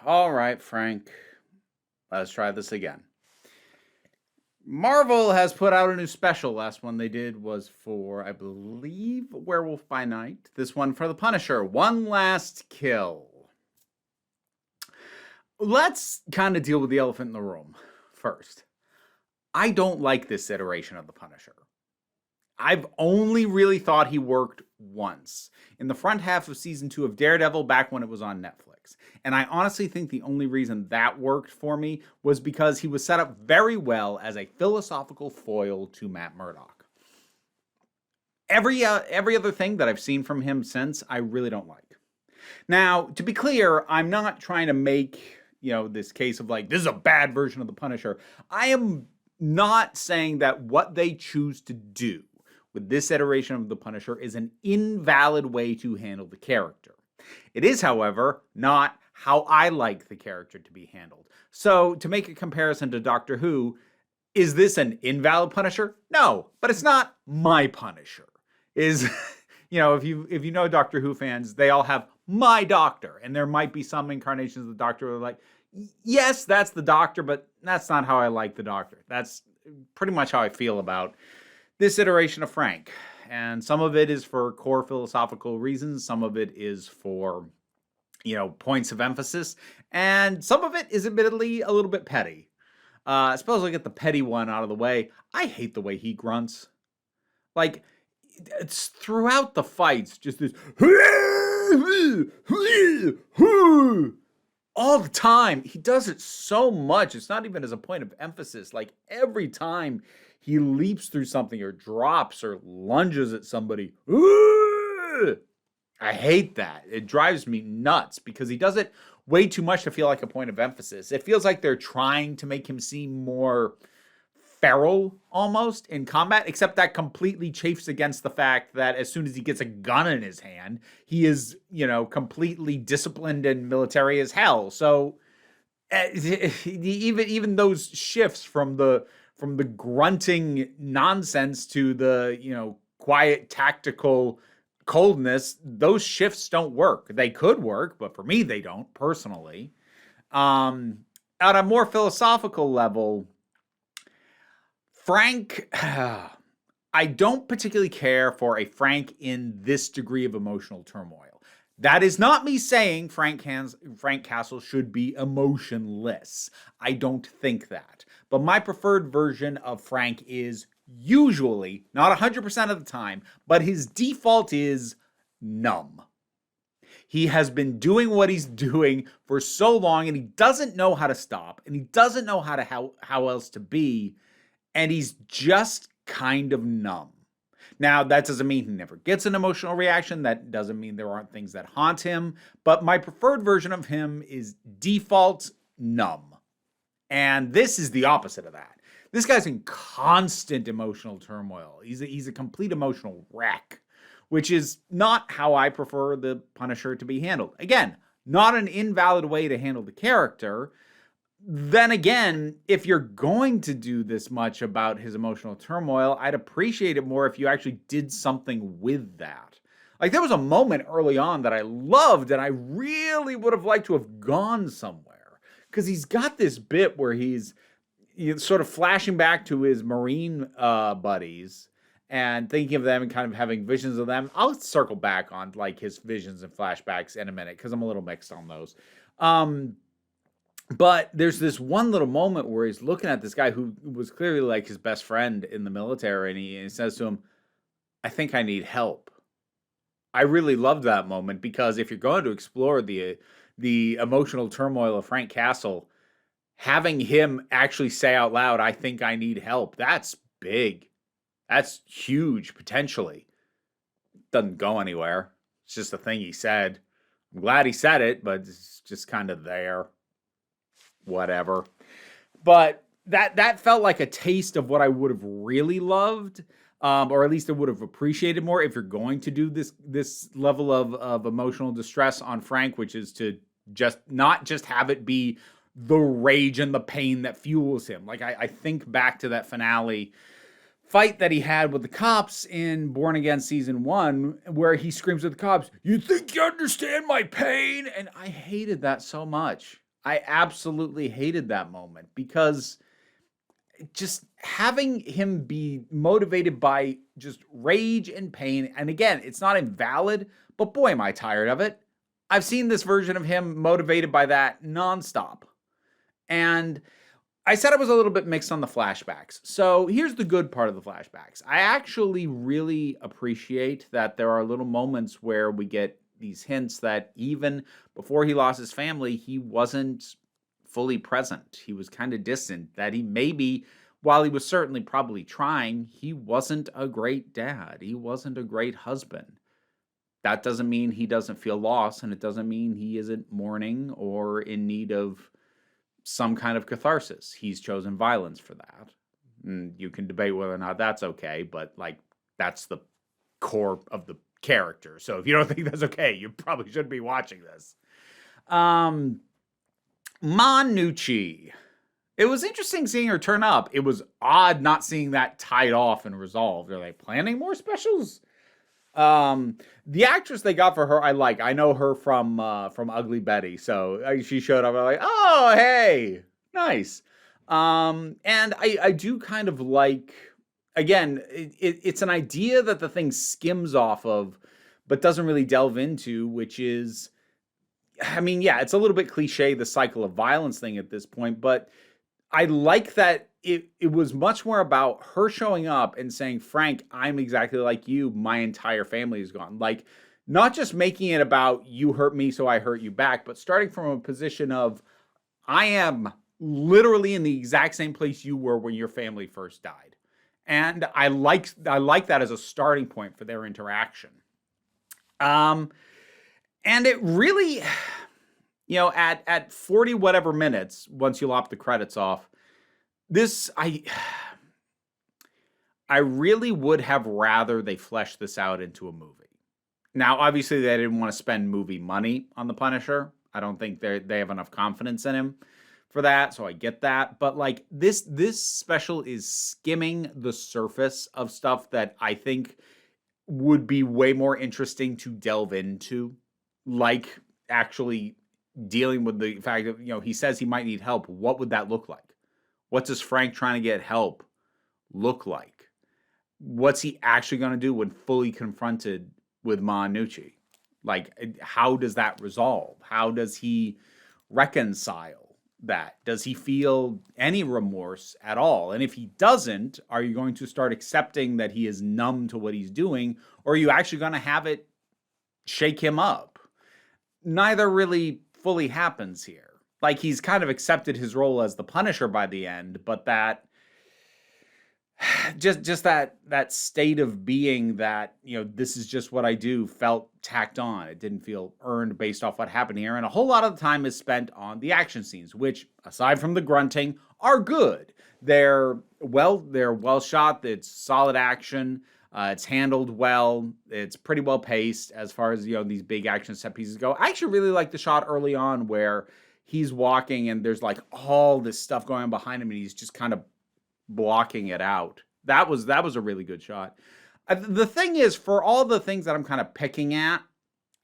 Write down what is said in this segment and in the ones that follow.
All right, Frank. Let's try this again. Marvel has put out a new special. Last one they did was for, I believe, Werewolf by Night. This one for the Punisher. One Last Kill. Let's kind of deal with the elephant in the room first. I don't like this iteration of the Punisher. I've only really thought he worked once in the front half of season 2 of Daredevil back when it was on Netflix. And I honestly think the only reason that worked for me was because he was set up very well as a philosophical foil to Matt Murdock. Every other thing that I've seen from him since, I really don't like. Now, to be clear, I'm not trying to make, this case of like, this is a bad version of the Punisher. I am not saying that what they choose to do with this iteration of the Punisher is an invalid way to handle the character. It is, however, not how I like the character to be handled. So, to make a comparison to Doctor Who, is this an invalid Punisher? No, but it's not my Punisher. If you know Doctor Who fans, they all have my Doctor, and there might be some incarnations of the Doctor where they're like, yes, that's the Doctor, but that's not how I like the Doctor. That's pretty much how I feel about this iteration of Frank. And some of it is for core philosophical reasons. Some of it is for, points of emphasis. And some of it is admittedly a little bit petty. I suppose I'll get the petty one out of the way. I hate the way he grunts. Like, it's throughout the fights, just this all the time. He does it so much. It's not even as a point of emphasis. Like, every time he leaps through something or drops or lunges at somebody, I hate that. It drives me nuts because he does it way too much to feel like a point of emphasis. It feels like they're trying to make him seem more feral almost in combat, except that completely chafes against the fact that as soon as he gets a gun in his hand, he is, completely disciplined and military as hell. So even those shifts from the grunting nonsense to the, quiet tactical coldness, those shifts don't work. They could work, but for me, they don't personally. At a more philosophical level, Frank, I don't particularly care for a Frank in this degree of emotional turmoil. That is not me saying Frank Castle should be emotionless. I don't think that. But my preferred version of Frank is usually, not 100% of the time, but his default is numb. He has been doing what he's doing for so long, and he doesn't know how to stop, and he doesn't know how else to be, and he's just kind of numb. Now, that doesn't mean he never gets an emotional reaction. That doesn't mean there aren't things that haunt him. But my preferred version of him is default numb. And this is the opposite of that. This guy's in constant emotional turmoil. He's a complete emotional wreck, which is not how I prefer the Punisher to be handled. Again, not an invalid way to handle the character. Then again, if you're going to do this much about his emotional turmoil, I'd appreciate it more if you actually did something with that. Like, there was a moment early on that I loved, and I really would have liked to have gone somewhere. Because he's got this bit where he's sort of flashing back to his Marine buddies and thinking of them and kind of having visions of them. I'll circle back on like his visions and flashbacks in a minute because I'm a little mixed on those. But there's this one little moment where he's looking at this guy who was clearly like his best friend in the military, and he says to him, I think I need help. I really loved that moment because if you're going to explore the emotional turmoil of Frank Castle, having him actually say out loud, I think I need help, that's big. That's huge, potentially. Doesn't go anywhere. It's just a thing he said. I'm glad he said it, but it's just kind of there. Whatever. But that felt like a taste of what I would have really loved, or at least I would have appreciated more if you're going to do this level of emotional distress on Frank, which is to not just have it be the rage and the pain that fuels him. Like, I think back to that finale fight that he had with the cops in Born Again Season 1, where he screams at the cops, you think you understand my pain? And I hated that so much. I absolutely hated that moment because just having him be motivated by just rage and pain. And again, it's not invalid, but boy, am I tired of it. I've seen this version of him motivated by that nonstop. And I said I was a little bit mixed on the flashbacks. So here's the good part of the flashbacks. I actually really appreciate that there are little moments where we get these hints that even before he lost his family, he wasn't fully present. He was kind of distant, that he maybe, while he was certainly probably trying, he wasn't a great dad. He wasn't a great husband. That doesn't mean he doesn't feel lost, and it doesn't mean he isn't mourning or in need of some kind of catharsis. He's chosen violence for that. And you can debate whether or not that's okay, but like that's the core of the character. So if you don't think that's okay, you probably shouldn't be watching this. Manucci. It was interesting seeing her turn up. It was odd not seeing that tied off and resolved. Are they planning more specials? The actress they got for her, I like. I know her from Ugly Betty, so she showed up. I'm like, oh hey, nice. And I do kind of like. Again, it's an idea that the thing skims off of, but doesn't really delve into, which is, I mean, yeah, it's a little bit cliche, the cycle of violence thing at this point, but I like that it was much more about her showing up and saying, Frank, I'm exactly like you. My entire family is gone. Like, not just making it about you hurt me, so I hurt you back, but starting from a position of, I am literally in the exact same place you were when your family first died. And I like that as a starting point for their interaction. And it really, at 40 whatever minutes, once you lop the credits off, I really would have rather they fleshed this out into a movie. Now, obviously, they didn't want to spend movie money on the Punisher. I don't think they have enough confidence in him for that, so I get that. But like this special is skimming the surface of stuff that I think would be way more interesting to delve into, like actually dealing with the fact that he says he might need help. What would that look like? What does Frank trying to get help look like? What's he actually going to do when fully confronted with Manucci? Like, how does that resolve? How does he reconcile that? Does he feel any remorse at all? And if he doesn't, are you going to start accepting that he is numb to what he's doing? Or are you actually going to have it shake him up? Neither really fully happens here. Like, he's kind of accepted his role as the Punisher by the end, but that just that state of being that, this is just what I do, felt tacked on. It didn't feel earned based off what happened here. And a whole lot of the time is spent on the action scenes, which, aside from the grunting, are good. They're well shot. It's solid action. It's handled well. It's pretty well paced as far as, these big action set pieces go. I actually really like the shot early on where he's walking and there's like all this stuff going on behind him and he's just kind of blocking it out. That was a really good shot. The thing is, for all the things that I'm kind of picking at,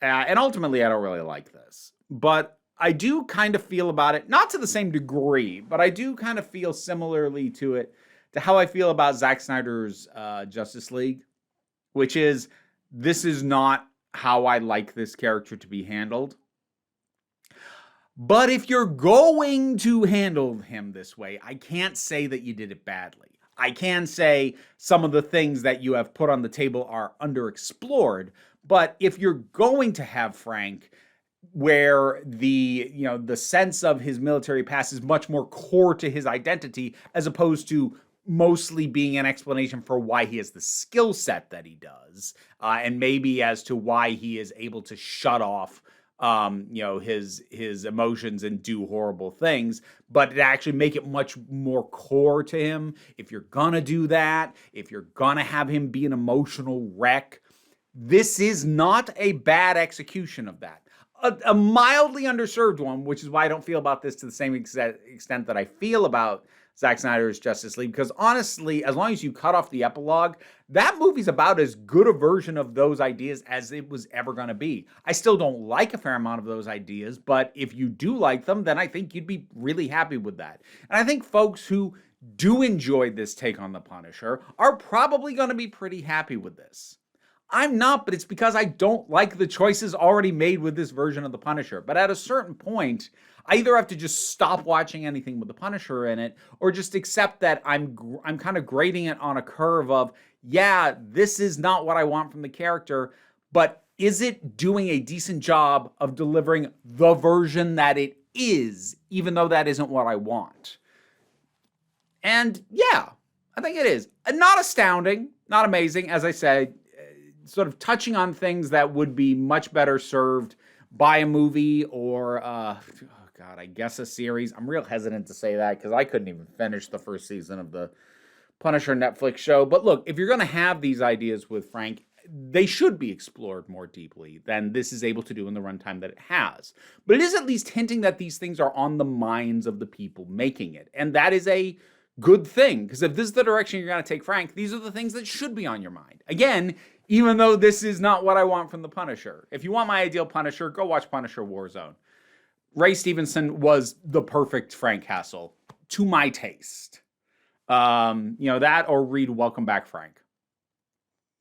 and ultimately I don't really like this, but I do kind of feel about it, not to the same degree, but I do kind of feel similarly to how I feel about Zack Snyder's Justice League, which is, this is not how I like this character to be handled. But if you're going to handle him this way, I can't say that you did it badly. I can say some of the things that you have put on the table are underexplored, but if you're going to have Frank, where the sense of his military past is much more core to his identity, as opposed to mostly being an explanation for why he has the skill set that he does, and maybe as to why he is able to shut off his emotions and do horrible things, but to actually make it much more core to him. If you're gonna do that, if you're gonna have him be an emotional wreck, this is not a bad execution of that. A mildly underserved one, which is why I don't feel about this to the same extent that I feel about Zack Snyder's Justice League, because honestly, as long as you cut off the epilogue, that movie's about as good a version of those ideas as it was ever going to be. I still don't like a fair amount of those ideas, but if you do like them, then I think you'd be really happy with that. And I think folks who do enjoy this take on the Punisher are probably going to be pretty happy with this. I'm not, but it's because I don't like the choices already made with this version of the Punisher. But at a certain point, I either have to just stop watching anything with the Punisher in it, or just accept that I'm kind of grading it on a curve of, yeah, this is not what I want from the character, but is it doing a decent job of delivering the version that it is, even though that isn't what I want? And yeah, I think it is. Not astounding, not amazing, as I said, sort of touching on things that would be much better served by a movie or, I guess a series. I'm real hesitant to say that because I couldn't even finish the first season of the Punisher Netflix show. But look, if you're going to have these ideas with Frank, they should be explored more deeply than this is able to do in the runtime that it has. But it is at least hinting that these things are on the minds of the people making it. And that is a good thing, because if this is the direction you're going to take Frank, these are the things that should be on your mind. Again, even though this is not what I want from the Punisher. If you want my ideal Punisher, go watch Punisher Warzone. Ray Stevenson was the perfect Frank Castle, to my taste. That or read Welcome Back, Frank.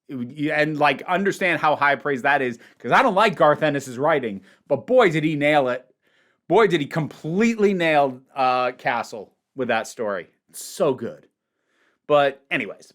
And understand how high praise that is, because I don't like Garth Ennis's writing, but boy, did he nail it. Boy, did he completely nail Castle with that story. It's so good. But anyways,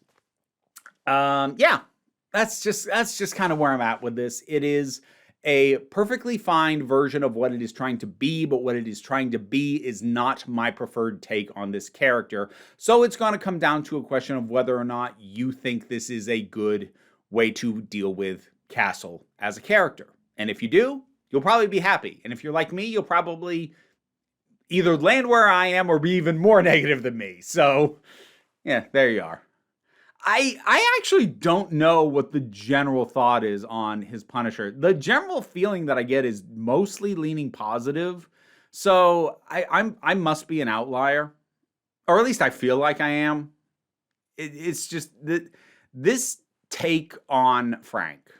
that's just kind of where I'm at with this. It is a perfectly fine version of what it is trying to be, but what it is trying to be is not my preferred take on this character. So it's going to come down to a question of whether or not you think this is a good way to deal with Castle as a character. And if you do, you'll probably be happy. And if you're like me, you'll probably either land where I am or be even more negative than me. So, yeah, there you are. I actually don't know what the general thought is on his Punisher. The general feeling that I get is mostly leaning positive. So I must be an outlier, or at least I feel like I am. It's just that this take on Frank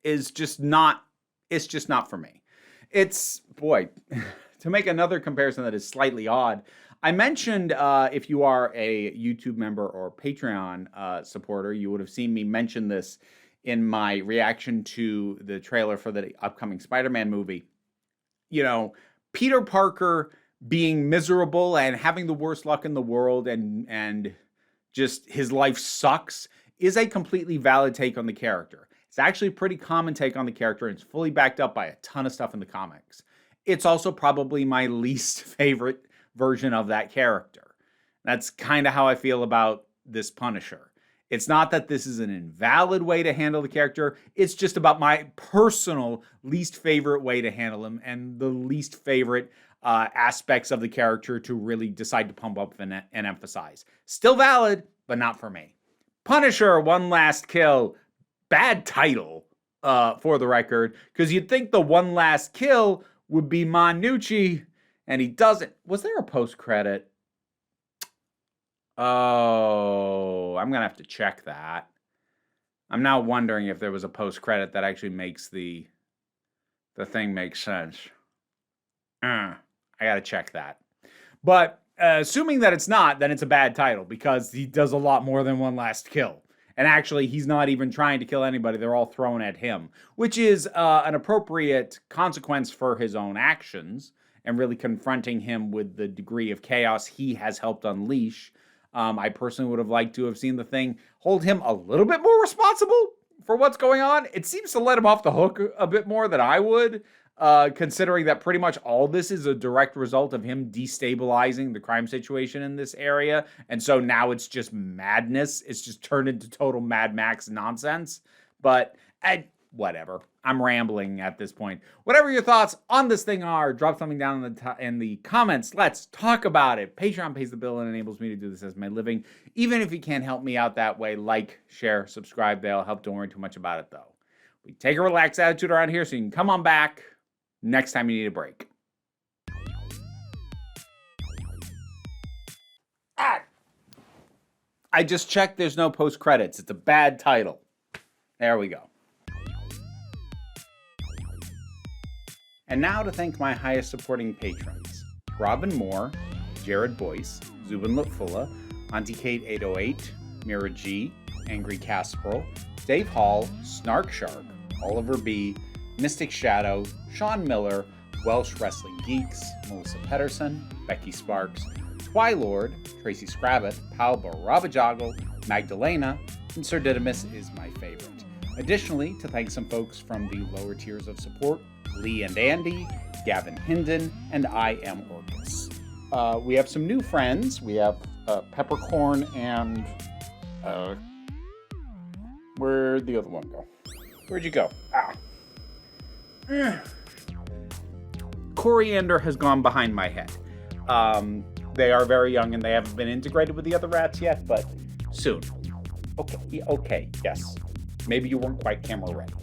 is just not. It's just not for me. It's to make another comparison that is slightly odd. I mentioned if you are a YouTube member or Patreon supporter, you would have seen me mention this in my reaction to the trailer for the upcoming Spider-Man movie. Peter Parker being miserable and having the worst luck in the world and just his life sucks is a completely valid take on the character. It's actually a pretty common take on the character, and it's fully backed up by a ton of stuff in the comics. It's also probably my least favorite version of that character. That's kind of how I feel about this Punisher. It's not that this is an invalid way to handle the character. It's just about my personal least favorite way to handle him and the least favorite aspects of the character to really decide to pump up and emphasize. Still valid, but not for me. Punisher, One Last Kill. Bad title for the record, because you'd think the One Last Kill would be Manucci, and he doesn't. Was there a post-credit? Oh, I'm going to have to check that. I'm now wondering if there was a post-credit that actually makes the thing make sense. I got to check that. But assuming that it's not, then it's a bad title, because he does a lot more than One Last Kill. And actually, he's not even trying to kill anybody. They're all thrown at him, which is an appropriate consequence for his own actions and really confronting him with the degree of chaos he has helped unleash. I personally would have liked to have seen the thing hold him a little bit more responsible for what's going on. It seems to let him off the hook a bit more than I would, considering that pretty much all this is a direct result of him destabilizing the crime situation in this area. And so now it's just madness. It's just turned into total Mad Max nonsense. But whatever. I'm rambling at this point. Whatever your thoughts on this thing are, drop something down in the comments. Let's talk about it. Patreon pays the bill and enables me to do this as my living. Even if you can't help me out that way, like, share, subscribe. They'll help. Don't worry too much about it, though. We take a relaxed attitude around here, so you can come on back next time you need a break. I just checked. There's no post credits. It's a bad title. There we go. And now to thank my highest supporting patrons: Robin Moore, Jared Boyce, Zubin Lutfula, Auntie Kate 808, Mira G, Angry Casperl, Dave Hall, Snark Shark, Oliver B, Mystic Shadow, Sean Miller, Welsh Wrestling Geeks, Melissa Pedersen, Becky Sparks, Twylord, Tracy Scrabbit, Paul Barabajoggle, Magdalena, and Sir Didymus is my favorite. Additionally, to thank some folks from the lower tiers of support: Lee and Andy, Gavin Hinden, and I Am Orcus. We have some new friends. We have Peppercorn and where'd the other one go? Where'd you go? Coriander has gone behind my head. They are very young and they haven't been integrated with the other rats yet, but soon. Okay, yes. Maybe you weren't quite camera ready.